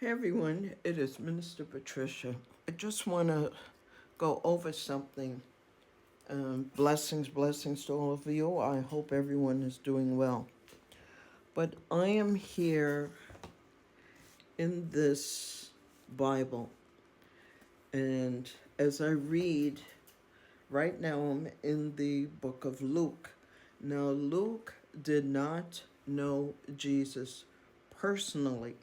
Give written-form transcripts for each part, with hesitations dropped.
Hey everyone, it is Minister Patricia. I just want to go over something. Blessings to all of you. I hope everyone is doing well. But I am here in this Bible, and as I read, right now I'm in the book of Luke. Now, Luke did not know Jesus personally.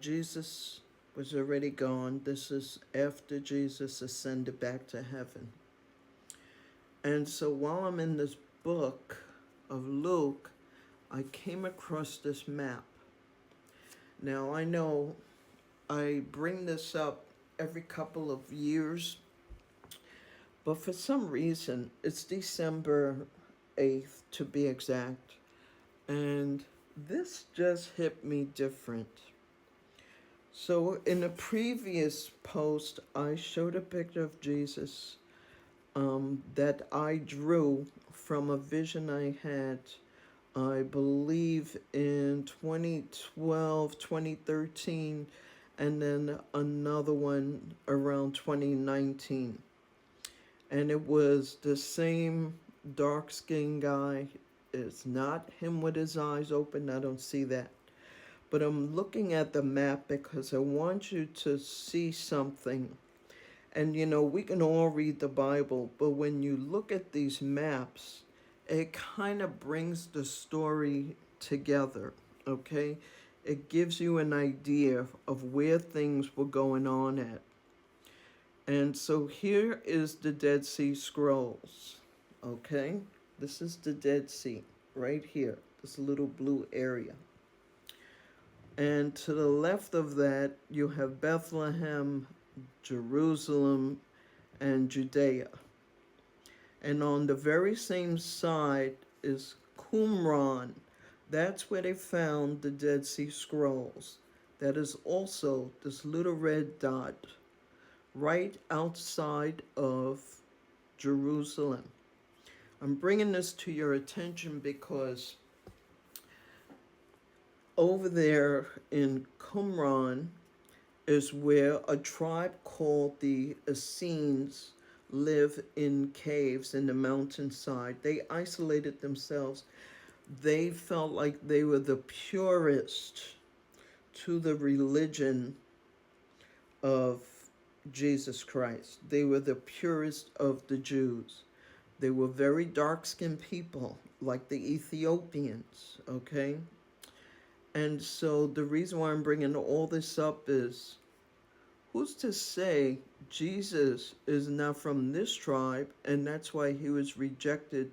Jesus was already gone. This is after Jesus ascended back to heaven. And so while I'm in this book of Luke, I came across this map. Now I know I bring this up every couple of years, but for some reason, it's December 8th to be exact. And this just hit me different. So in a previous post, I showed a picture of Jesus that I drew from a vision I had, I believe, in 2012, 2013, and then another one around 2019. And it was the same dark-skinned guy. It's not him with his eyes open. I don't see that. But I'm looking at the map because I want you to see something. And we can all read the Bible, but when you look at these maps, it kind of brings the story together, okay? It gives you an idea of where things were going on at. And so here is the Dead Sea Scrolls, okay? This is the Dead Sea right here, this little blue area. And to the left of that, you have Bethlehem, Jerusalem, and Judea. And on the very same side is Qumran. That's where they found the Dead Sea Scrolls. That is also this little red dot right outside of Jerusalem. I'm bringing this to your attention because over there in Qumran is where a tribe called the Essenes live in caves in the mountainside. They isolated themselves. They felt like they were the purest to the religion of Jesus Christ. They were the purest of the Jews. They were very dark-skinned people, like the Ethiopians, okay? And so the reason why I'm bringing all this up is, who's to say Jesus is not from this tribe, and that's why he was rejected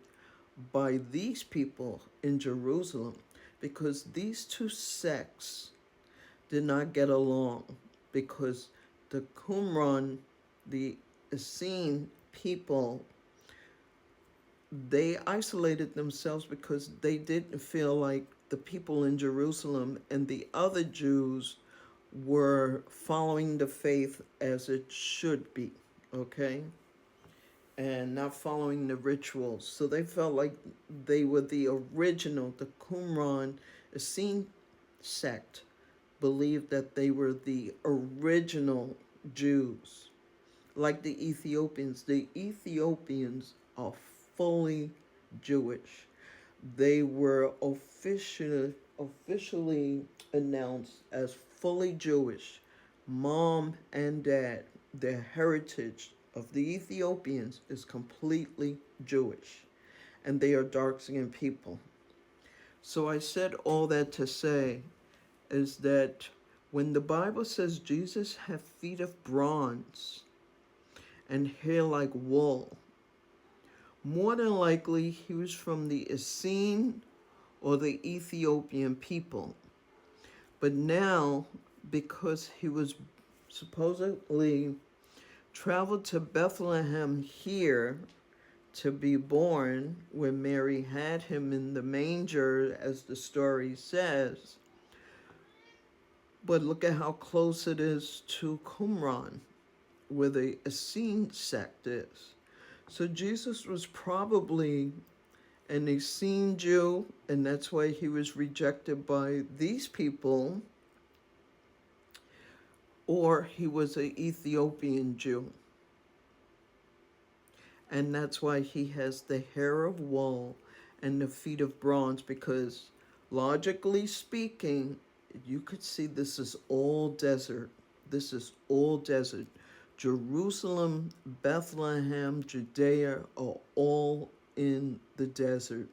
by these people in Jerusalem? Because these two sects did not get along, because the Qumran, the Essene people, they isolated themselves because they didn't feel like the people in Jerusalem and the other Jews were following the faith as it should be, okay? And not following the rituals. So they felt like they were the original, the Qumran Essene sect believed that they were the original Jews. Like the Ethiopians. The Ethiopians are fully Jewish. They were officially announced as fully Jewish. Mom and dad, their heritage of the Ethiopians is completely Jewish. And they are dark-skinned people. So I said all that to say is that when the Bible says Jesus had feet of bronze and hair like wool, more than likely he was from the Essene or the Ethiopian people. But now, because he was supposedly traveled to Bethlehem here to be born, where Mary had him in the manger, as the story says. But look at how close it is to Qumran, where the Essene sect is. So Jesus was probably an Essene Jew, and that's why he was rejected by these people. or he was an Ethiopian Jew. And that's why he has the hair of wool and the feet of bronze, because logically speaking, you could see this is all desert. This is all desert. Jerusalem, Bethlehem, Judea are all in the desert.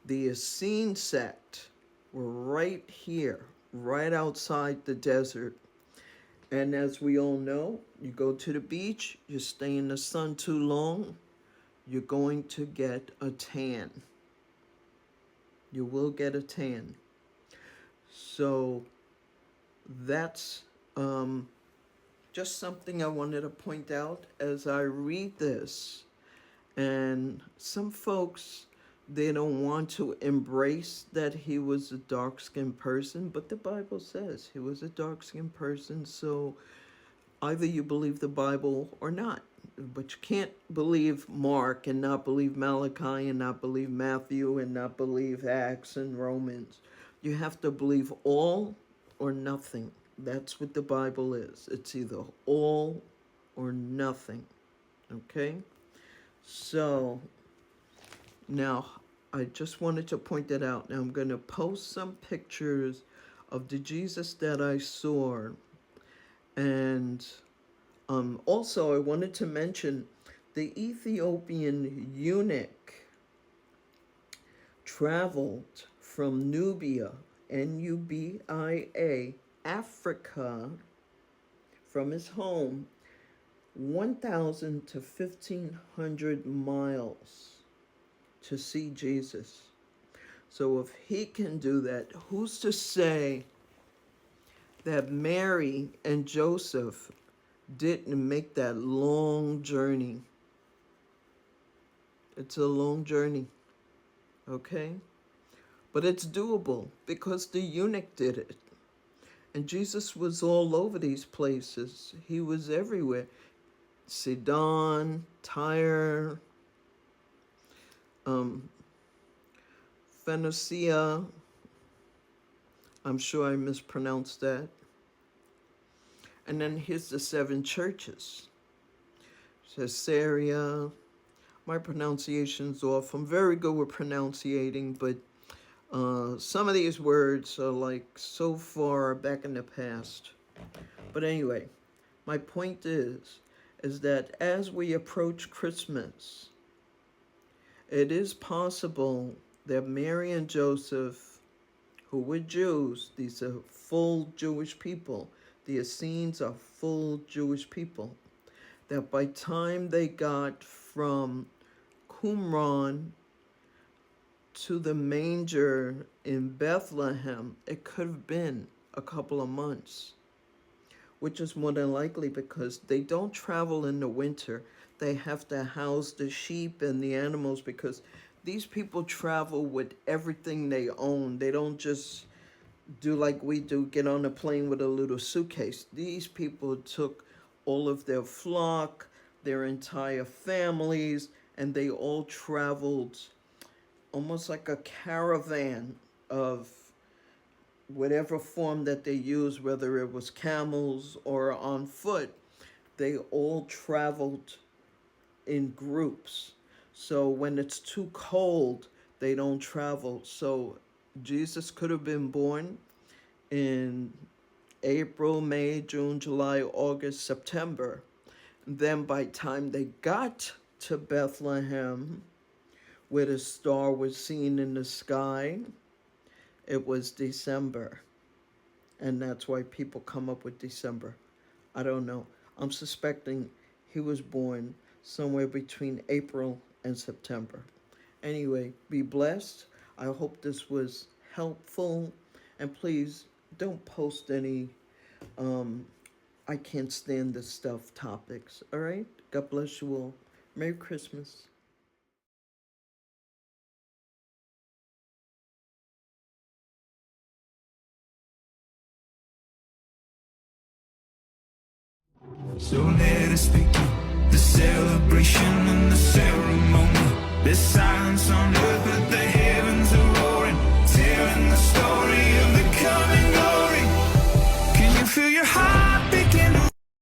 The Essene sect were right here, right outside the desert. And as we all know, you go to the beach, you stay in the sun too long, you're going to get a tan. You will get a tan. So that's just something I wanted to point out as I read this. And some folks, they don't want to embrace that he was a dark-skinned person, but the Bible says he was a dark-skinned person, so either you believe the Bible or not. But you can't believe Mark and not believe Malachi and not believe Matthew and not believe Acts and Romans. You have to believe all or nothing. That's what the Bible is. It's either all or nothing. Okay? So, now, I just wanted to point that out. Now, I'm going to post some pictures of the Jesus that I saw. And also, I wanted to mention the Ethiopian eunuch traveled from Nubia, Nubia, Africa, from his home, 1,000 to 1,500 miles to see Jesus. So if he can do that, who's to say that Mary and Joseph didn't make that long journey? It's a long journey, okay? But it's doable because the eunuch did it. And Jesus was all over these places. He was everywhere. Sidon, Tyre, Phoenicia. I'm sure I mispronounced that. And then here's the 7 churches. Caesarea. My pronunciation's off. I'm very good with pronunciating, but some of these words are like so far back in the past. But anyway, my point is that as we approach Christmas, it is possible that Mary and Joseph, who were Jews, these are full Jewish people, the Essenes are full Jewish people, that by time they got from Qumran to the manger in Bethlehem, it could have been a couple of months, which is more than likely because they don't travel in the winter. They have to house the sheep and the animals because these people travel with everything they own. They don't just do like we do, get on a plane with a little suitcase. These people took all of their flock, their entire families, and they all traveled almost like a caravan of whatever form that they used, whether it was camels or on foot. They all traveled in groups. So when it's too cold, they don't travel. So Jesus could have been born in April, May, June, July, August, September. Then by the time they got to Bethlehem, where the star was seen in the sky, it was December. And that's why people come up with December. I don't know. I'm suspecting he was born somewhere between April and September. Anyway, be blessed. I hope this was helpful. And please don't post any I can't stand this stuff topics. All right? God bless you all. Merry Christmas. So let us begin the celebration and the ceremony. There's silence on the